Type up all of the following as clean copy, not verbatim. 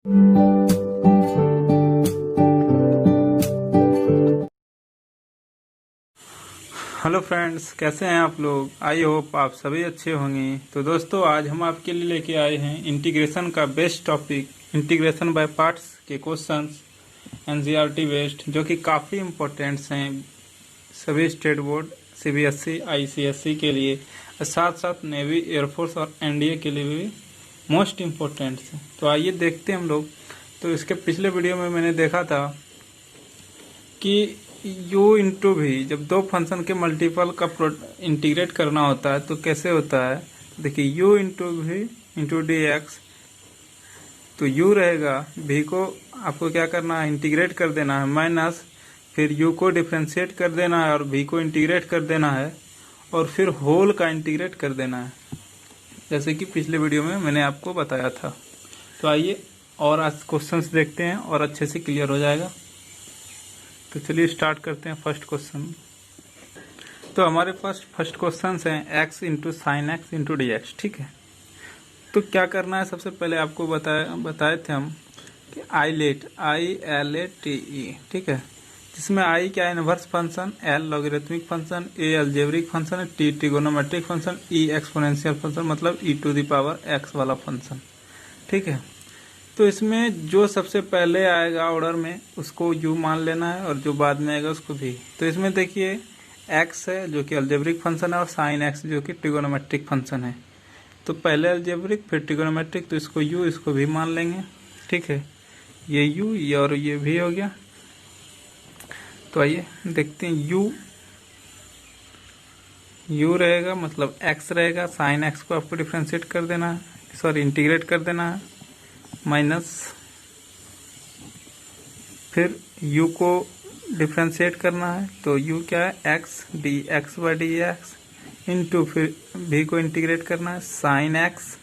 Hello friends, कैसे हैं आप लोग। आई होप आप सभी अच्छे होंगे। तो दोस्तों, आज हम आपके लिए लेके आए हैं इंटीग्रेशन का best topic, integration by parts के क्वेश्चंस एनसीईआरटी बेस्ड, जो कि काफ़ी इम्पोर्टेंट्स हैं सभी स्टेट बोर्ड, सीबीएसई, आईसीएसई के लिए, और साथ साथ नेवी, एयरफोर्स और एनडीए के लिए भी मोस्ट इम्पोर्टेंट्स हैं। तो आइए देखते हैं हम लोग। तो इसके पिछले वीडियो में मैंने देखा था कि u इंटू भी, जब दो फंक्शन के मल्टीपल का इंटीग्रेट करना होता है तो कैसे होता है। देखिए, u इंटू भी इंटू डी एक्स, तो u रहेगा, v को आपको क्या करना है, इंटीग्रेट कर देना है, माइनस फिर u को डिफ्रेंशिएट कर देना है और v को इंटीग्रेट कर देना है, और फिर होल का इंटीग्रेट कर देना है, जैसे कि पिछले वीडियो में मैंने आपको बताया था। तो आइए और आज क्वेश्चंस देखते हैं और अच्छे से क्लियर हो जाएगा। तो चलिए स्टार्ट करते हैं फर्स्ट क्वेश्चन। तो हमारे पास फर्स्ट क्वेश्चन है x into sine x into D x. ठीक है, तो क्या करना है, सबसे पहले आपको बताए थे हम कि ILATE, ठीक है, जिसमें I क्या है, inverse function, L logarithmic function, A algebraic function, T trigonometric function, E exponential function, मतलब e to the power x वाला फंक्शन। ठीक है, तो इसमें जो सबसे पहले आएगा ऑर्डर में उसको u मान लेना है, और जो बाद में आएगा उसको भी। तो इसमें देखिए x है जो कि अलजेब्रिक फंक्शन है, और साइन x जो कि ट्रिगोनोमेट्रिक फंक्शन है। तो पहले अलजेब्रिक फिर ट्रिगोनोमेट्रिक, तो इसको u, इसको भी मान लेंगे। ठीक है, ये u, ये और ये भी हो गया। तो आइए देखते हैं, u रहेगा, मतलब x रहेगा, साइन x को आपको डिफ्रेंशिएट कर देना है, सॉरी इंटीग्रेट कर देना है, माइनस फिर u को डिफ्रेंशिएट करना है, तो u क्या है, x D x by D x, into फिर v को इंटीग्रेट करना है, sine x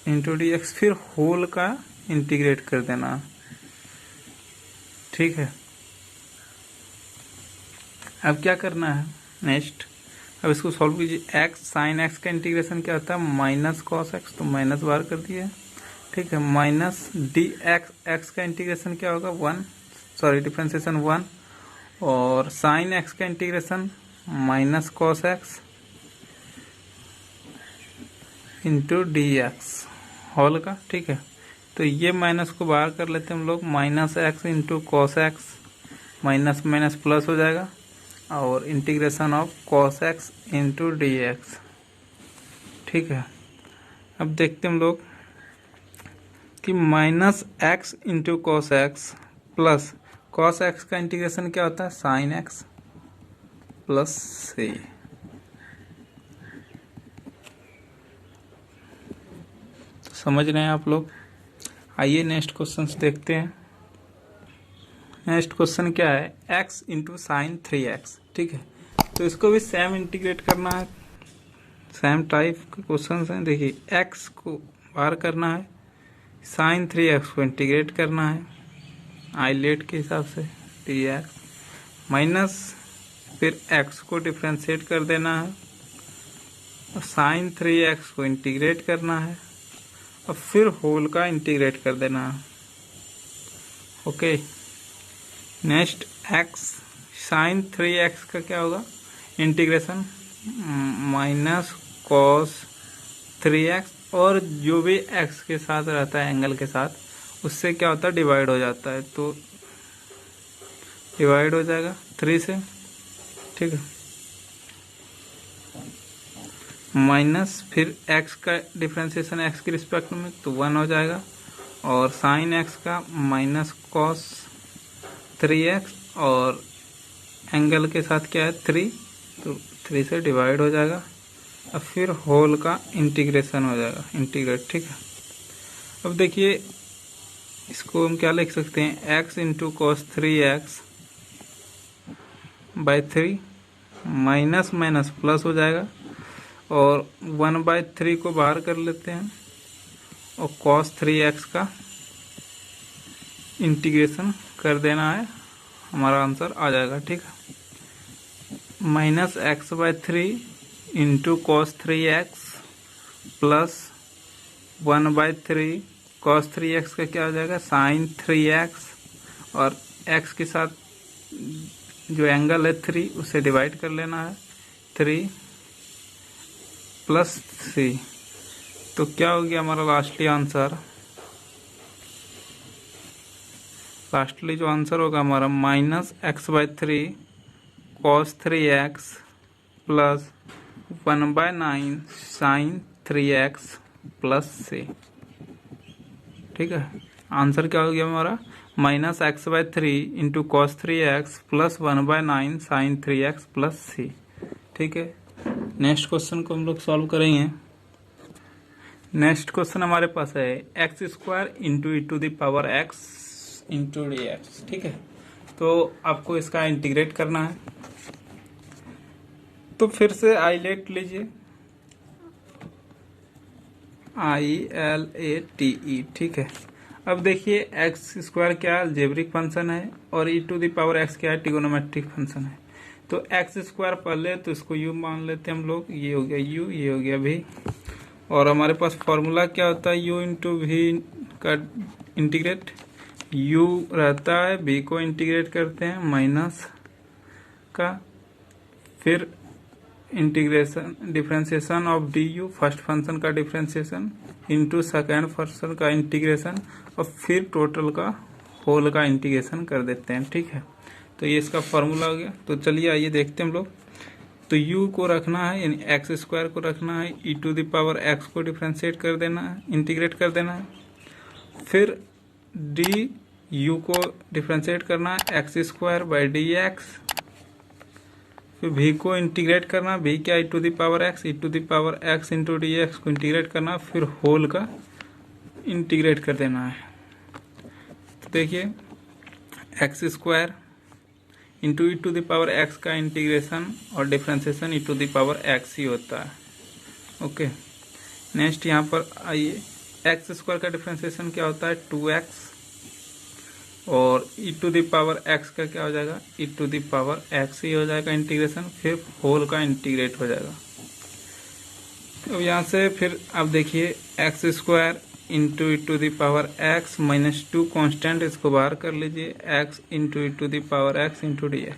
into D X, फिर होल का इंटीग्रेट कर देना। ठीक है, अब क्या करना है नेक्स्ट, अब इसको सॉल्व कीजिए। x साइन x का इंटीग्रेशन क्या होता है, माइनस कॉस x, तो माइनस बाहर कर दिया। ठीक है, माइनस डी एक्स का इंटीग्रेशन क्या होगा, 1, सॉरी डिफ्रेंशिएशन 1, और साइन एक्स का integration minus cos x into D x whole का। ठीक है, तो ये माइनस को बाहर कर लेते हैं हम लोग, minus x into cos x, minus minus plus हो जाएगा, और integration of cos x into D x. ठीक है, अब देखते हैं हम लोग कि minus x into cos x plus cos x का इंटीग्रेशन क्या होता है, साइन एक्स प्लस सी। तो समझ रहे हैं आप लोग। आइए नेक्स्ट क्वेश्चन देखते हैं। नेक्स्ट क्वेश्चन क्या है, x इंटू साइन 3x। ठीक है, तो इसको भी सेम इंटीग्रेट करना है, सेम टाइप के क्वेश्चन हैं। देखिए, x को बाहर करना है, साइन 3x को इंटीग्रेट करना है आइलेट के हिसाब से, dx, माइनस फिर x को डिफ्रेंशिएट कर देना है, और साइन 3x को इंटीग्रेट करना है, और फिर होल का इंटीग्रेट कर देना है। Okay, next x sign 3x का क्या होगा, इंटीग्रेशन माइनस कॉस 3x, और जो भी x के साथ रहता है एंगल के साथ, उससे क्या होता है, डिवाइड हो जाता है, तो डिवाइड हो जाएगा 3 से। ठीक है, माइनस फिर x का डिफ्रेंशिएशन x के रिस्पेक्ट में, तो 1 हो जाएगा, और साइन x का माइनस कॉस 3x, और एंगल के साथ क्या है 3, तो 3 से डिवाइड हो जाएगा, और फिर होल का इंटीग्रेशन हो जाएगा, इंटीग्रेट। ठीक है, अब देखिए इसको हम क्या लिख सकते हैं, x into cos 3x by 3, minus minus plus हो जाएगा, और 1/3 को बाहर कर लेते हैं, और कॉस 3x का इंटीग्रेशन कर देना है, हमारा आंसर आ जाएगा। ठीक है, minus x/3 into cos 3x plus 1/3 cos 3x का क्या हो जाएगा sin 3x, और x के साथ जो एंगल है 3 उसे डिवाइड कर लेना है 3 प्लस 3। तो क्या हो गया हमारा लास्टली आंसर, लास्टली जो आंसर होगा हमारा -x/3 cos 3x plus 1/9 sin 3x plus c। ठीक है, आंसर क्या हो गया हमारा -x/3 into cos 3x plus 1/9 sin 3x plus c। ठीक है, नेक्स्ट क्वेश्चन को हम लोग सॉल्व करेंगे। नेक्स्ट क्वेश्चन हमारे पास है x² into e⁻x into dx। ठीक है, तो आपको इसका इंटीग्रेट करना है। तो फिर से आइलेट लीजिए, ILATE। ठीक है, अब देखिए x² क्या अलजेब्रिक फंक्शन है और e⁻x क्या है ट्रिगोनोमेट्रिक फंक्शन है। तो x² पहले तो इसको u मान लेते हैं हम लोग, ये हो गया u, ये हो गया v, और हमारे पास फॉर्मूला क्या होता है u इंटू वी का इंटीग्रेट, u रहता है, v को इंटीग्रेट करते हैं माइनस का, फिर integration differentiation of D you, first function का डिफरेंशिएशन इंटू सेकेंड फंक्शन का इंटीग्रेशन, और फिर टोटल का होल का इंटीग्रेशन कर देते हैं। ठीक है, तो ये इसका फॉर्मूला हो गया। तो चलिए आइए देखते हैं हम लोग। तो u को रखना है, यानी x² को रखना है, e⁻x को डिफरेंशिएट कर देना है, इंटीग्रेट कर देना है, फिर डी यू को डिफरेंशिएट करना है x²/dx, फिर v को इंटीग्रेट करना, v क्या e⁻x इंटू dx को इंटीग्रेट करना, फिर होल का इंटीग्रेट कर देना है। तो देखिए x² इंटू e⁻x का इंटीग्रेशन और डिफरेंशिएशन e⁻x ही होता है। ओके, नेक्स्ट यहाँ पर आइए, x² का डिफरेंशिएशन क्या होता है 2x, और e⁻x का क्या हो जाएगा e⁻x ही हो जाएगा इंटीग्रेशन, फिर होल का इंटीग्रेट हो जाएगा। तो यहाँ से फिर आप देखिए x² into e⁻x minus 2 constant, इसको बाहर कर लीजिए, x into e⁻x into dx,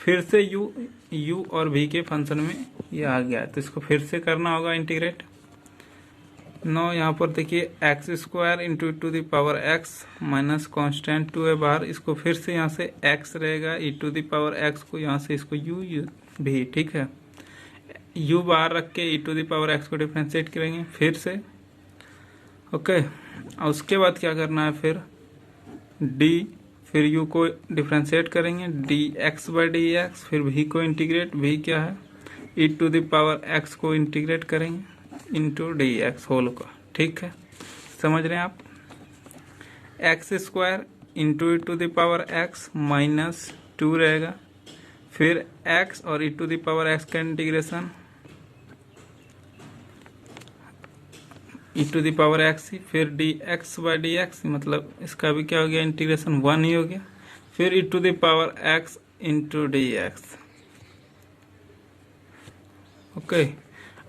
फिर से u और v के फंक्शन में ये आ गया, तो इसको फिर से करना होगा इंटीग्रेट। नो यहाँ पर देखिए x² into e⁻x minus constant 2 है बाहर, इसको फिर से यहाँ से x रहेगा, e⁻x को यहाँ से इसको u भी। ठीक है, u बाहर रख के e⁻x को डिफरेंशिएट करेंगे फिर से। ओके, और उसके बाद क्या करना है, फिर d, फिर u को डिफरेंशिएट करेंगे dx/dx, फिर v को इंटीग्रेट, v क्या है e⁻x को इंटीग्रेट करेंगे इंटू dx होल का। ठीक है, समझ रहे हैं आप। x² इंटू e⁻x माइनस 2 रहेगा, फिर x और e⁻x का इंटीग्रेशन e⁻x ही, फिर dx/dx, मतलब इसका भी क्या हो गया इंटीग्रेशन 1 ही हो गया, फिर e⁻x इंटू dx। ओके,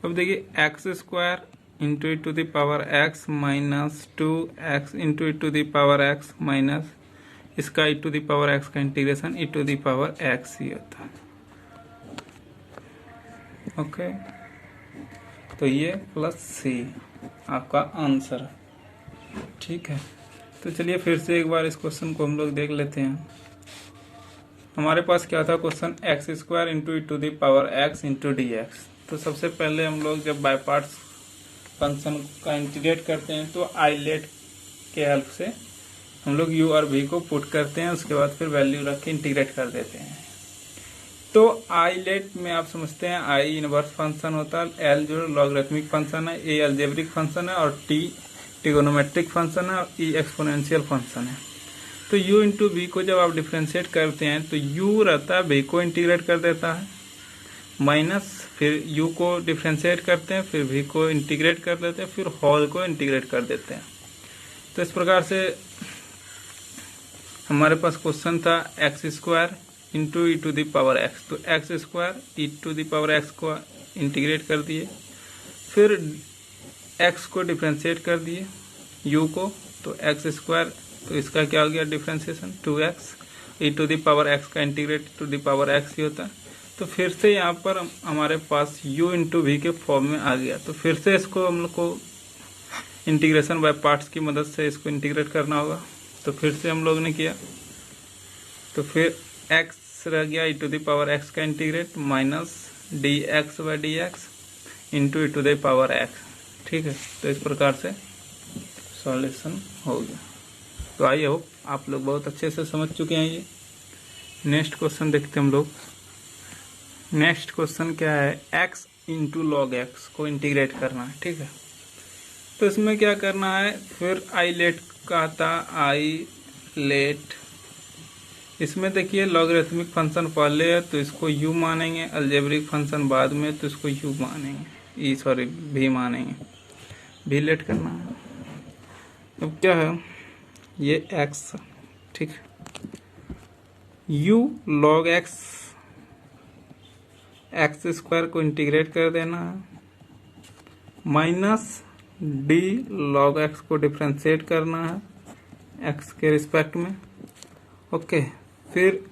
अब देखिए x² into e⁻x minus 2x into e⁻x minus इसका e⁻x का इंटीग्रेशन e⁻x ही होता है। ओके, तो ये प्लस c आपका आंसर। ठीक है, तो चलिए फिर से एक बार इस क्वेश्चन को हम लोग देख लेते हैं। हमारे पास क्या था question, x² into e⁻x into dx। तो सबसे पहले हम लोग जब बाय पार्ट्स फंक्शन का इंटीग्रेट करते हैं तो आइलेट के हेल्प से हम लोग u और v को पुट करते हैं, उसके बाद फिर वैल्यू रख के इंटीग्रेट कर देते हैं। तो आइलेट में आप समझते हैं I इनवर्स फंक्शन होता है, L जो लॉगरिथमिक फंक्शन है, A अलजेब्रिक फंक्शन है, और T ट्रिगोनोमेट्रिक फंक्शन है, और E एक्सपोनेंशियल फंक्शन है। तो u इंटू v को जब आप डिफ्रेंशिएट करते हैं तो u रहता है, v को इंटीग्रेट कर देता है, माइनस फिर u को डिफ्रेंशिएट करते हैं, फिर v को इंटीग्रेट कर देते हैं, फिर होल को इंटीग्रेट कर देते हैं। तो इस प्रकार से हमारे पास क्वेश्चन था x² इंटू e⁻x। तो x² e⁻x को इंटीग्रेट कर दिए, फिर x को डिफ्रेंशिएट कर दिए, u को, तो एक्स स्क्वायर, तो इसका क्या हो गया differentiation 2x, e to the power x का integrate to the power x ही होता है। तो फिर से यहाँ पर हमारे पास u इंटू वी के फॉर्म में आ गया। तो फिर से इसको हम लोग को इंटीग्रेशन बाय पार्ट्स की मदद से इसको इंटीग्रेट करना होगा। तो फिर से हम लोग ने किया, तो फिर x रह गया e to the power x का integrate minus d x by D x into e to the power x. ठीक है, तो इस प्रकार से सॉल्यूशन हो गया। तो आई होप आप लोग बहुत अच्छे से समझ चुके हैं ये। नेक्स्ट क्वेश्चन देखते हैं हम लोग। नेक्स्ट क्वेश्चन क्या है, x इंटू लॉग एक्स को इंटीग्रेट करना है। ठीक है, तो इसमें क्या करना है, फिर आई लेट का था, आई लेट, इसमें देखिए लॉगरिथमिक फंक्शन पहले है तो इसको u मानेंगे, अलजेब्रिक फंक्शन बाद में तो इसको u मानेंगे, v मानेंगे, v लेट करना है। अब क्या है, ये x, ठीक, u log x, x square को इंटीग्रेट कर देना है, माइनस डी लॉग एक्स को डिफ्रेंशिएट करना है एक्स के रिस्पेक्ट में। ओके, फिर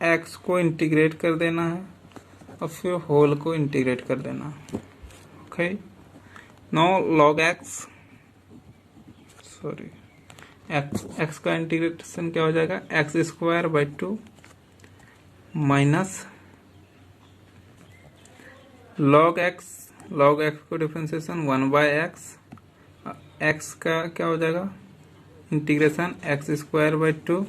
एक्स को इंटीग्रेट कर देना है और फिर होल को इंटीग्रेट कर देना है। Okay, now log x, sorry, x का इंटीग्रेशन क्या हो जाएगा, x square by 2 minus log x को डिफ्रेंसिएशन 1 बाय एक्स का क्या हो जाएगा integration x square by 2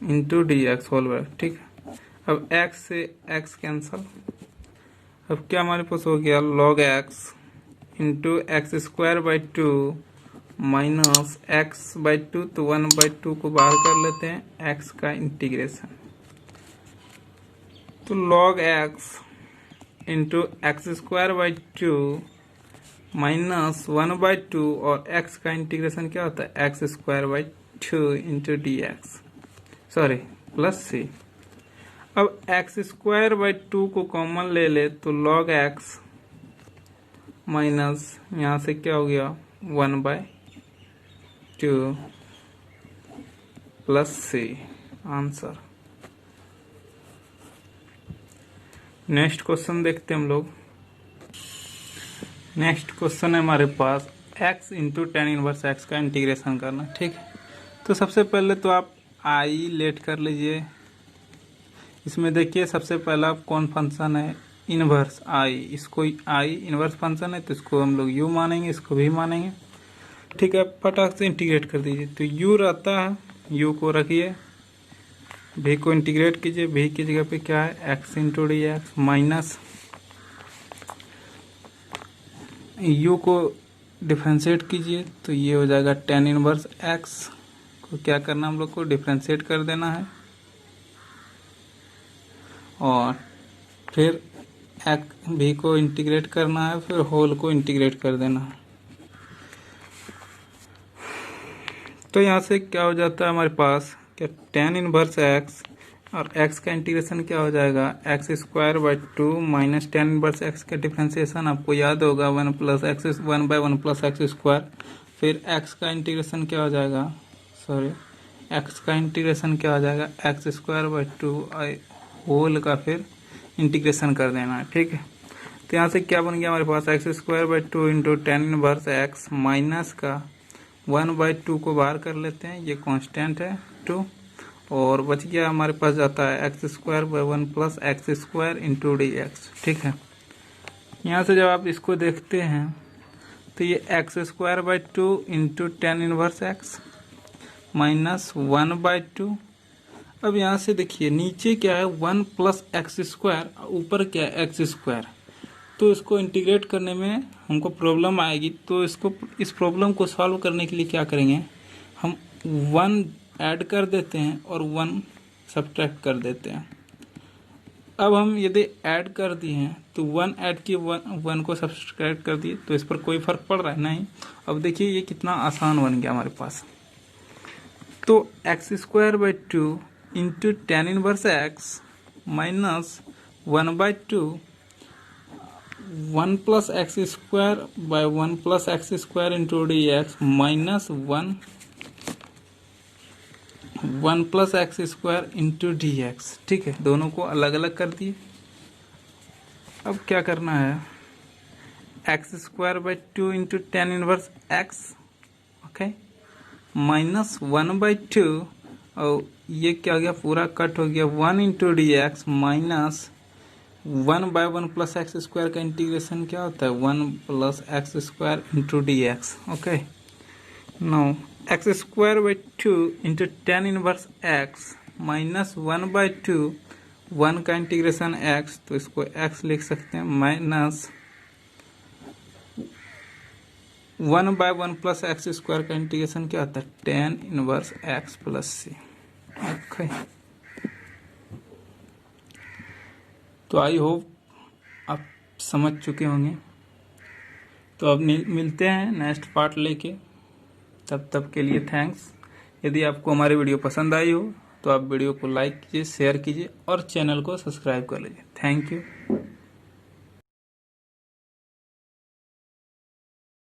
into D x whole by. ठीक है, अब एक्स से एक्स कैंसल, अब क्या हमारे पास हो गया, log x into x square by 2 minus x by 2, तो 1 बाई 2 को बाहर कर लेते हैं, एक्स का इंटीग्रेशन, तो log x into x square by 2 minus 1 by 2 और एक्स का इंटीग्रेशन क्या होता है, x square by 2 into D x, sorry plus c. अब एक्स स्क्वायर बाई 2 को कॉमन ले ले तो लॉग एक्स माइनस यहाँ से क्या हो गया 1 by 2 plus c, answer. Next question देखते हैं हम लोग। नेक्स्ट क्वेश्चन है हमारे पास x into tan inverse x का इंटीग्रेशन करना। ठीक है, तो सबसे पहले तो आप आई लेट कर लीजिए। इसमें देखिए सबसे पहला कौन फंक्शन है, इनवर्स आई, इसको आई इनवर्स फंक्शन है तो इसको हम लोग u मानेंगे, इसको भी मानेंगे। ठीक है, फटाक से इंटीग्रेट कर दीजिए, तो u रहता है, u को रखिए, v को इंटीग्रेट कीजिए, v की जगह पे क्या है x into D x minus u को डिफ्रेंशिएट कीजिए, तो ये हो जाएगा टेन इनवर्स x को क्या करना हम लोग को डिफ्रेंशिएट कर देना है और फिर v को इंटीग्रेट करना है, फिर होल को इंटीग्रेट कर देना है। तो यहाँ से क्या हो जाता है हमारे पास, क्या टेन इनवर्स एक्स और x का इंटीग्रेशन क्या हो जाएगा x square by 2 minus ten inverse x का डिफ्रेंशिएशन आपको याद होगा 1 plus x 1 by 1 plus x square. फिर x का इंटीग्रेशन क्या हो जाएगा, सॉरी x का इंटीग्रेशन क्या हो जाएगा एक्स स्क्वायर बाई 2 होल का फिर इंटीग्रेशन कर देना है। ठीक है, तो यहाँ से क्या बन गया हमारे पास x square by 2 into tan inverse x minus का 1 बाई 2 को बाहर कर लेते हैं, ये कांस्टेंट है 2, और बच गया हमारे पास जाता है x square by 1 plus x square into D x. ठीक है, यहाँ से जब आप इसको देखते हैं तो ये x square by 2 into tan inverse x minus 1 by 2। अब यहाँ से देखिए नीचे क्या है 1 प्लस एक्स स्क्वायर, ऊपर क्या है एक्स स्क्वायर, तो इसको इंटीग्रेट करने में हमको प्रॉब्लम आएगी। तो इसको इस प्रॉब्लम को सॉल्व करने के लिए क्या करेंगे, हम 1 ऐड कर देते हैं और 1 सब्ट्रैक्ट कर देते हैं। अब हम यदि ऐड कर दिए हैं तो 1 ऐड किए 1 को सब्ट्रैक्ट कर दिए, तो इस पर कोई फर्क पड़ रहा है नहीं। अब देखिए ये कितना आसान बन गया हमारे पास। तो x square by 2 into tan inverse x minus 1 by 2 1 plus x square by 1 plus x square into D x minus 1 plus x square into D x. ठीक है, दोनों को अलग अलग कर दिए। अब क्या करना है, x square by 2 into tan inverse x, okay, minus 1/2, और ये क्या हो गया, पूरा कट हो गया, 1 into D x minus 1/1 plus x square का इंटीग्रेशन क्या होता है, 1 plus x square into D x. Okay, no x square by 2 into tan inverse x minus 1/2, 1 का इंटीग्रेशन एक्स, तो इसको एक्स लिख सकते हैं, माइनस 1/1 प्लस एक्स स्क्वायर का इंटीग्रेशन क्या होता है, टेन इनवर्स एक्स प्लस सी। ओके, तो आई होप आप समझ चुके होंगे। तो अब मिलते हैं नेक्स्ट पार्ट लेके, तब के लिए थैंक्स। यदि आपको हमारी वीडियो पसंद आई हो तो आप वीडियो को लाइक कीजिए, शेयर कीजिए और चैनल को सब्सक्राइब कर लीजिए। Thank you.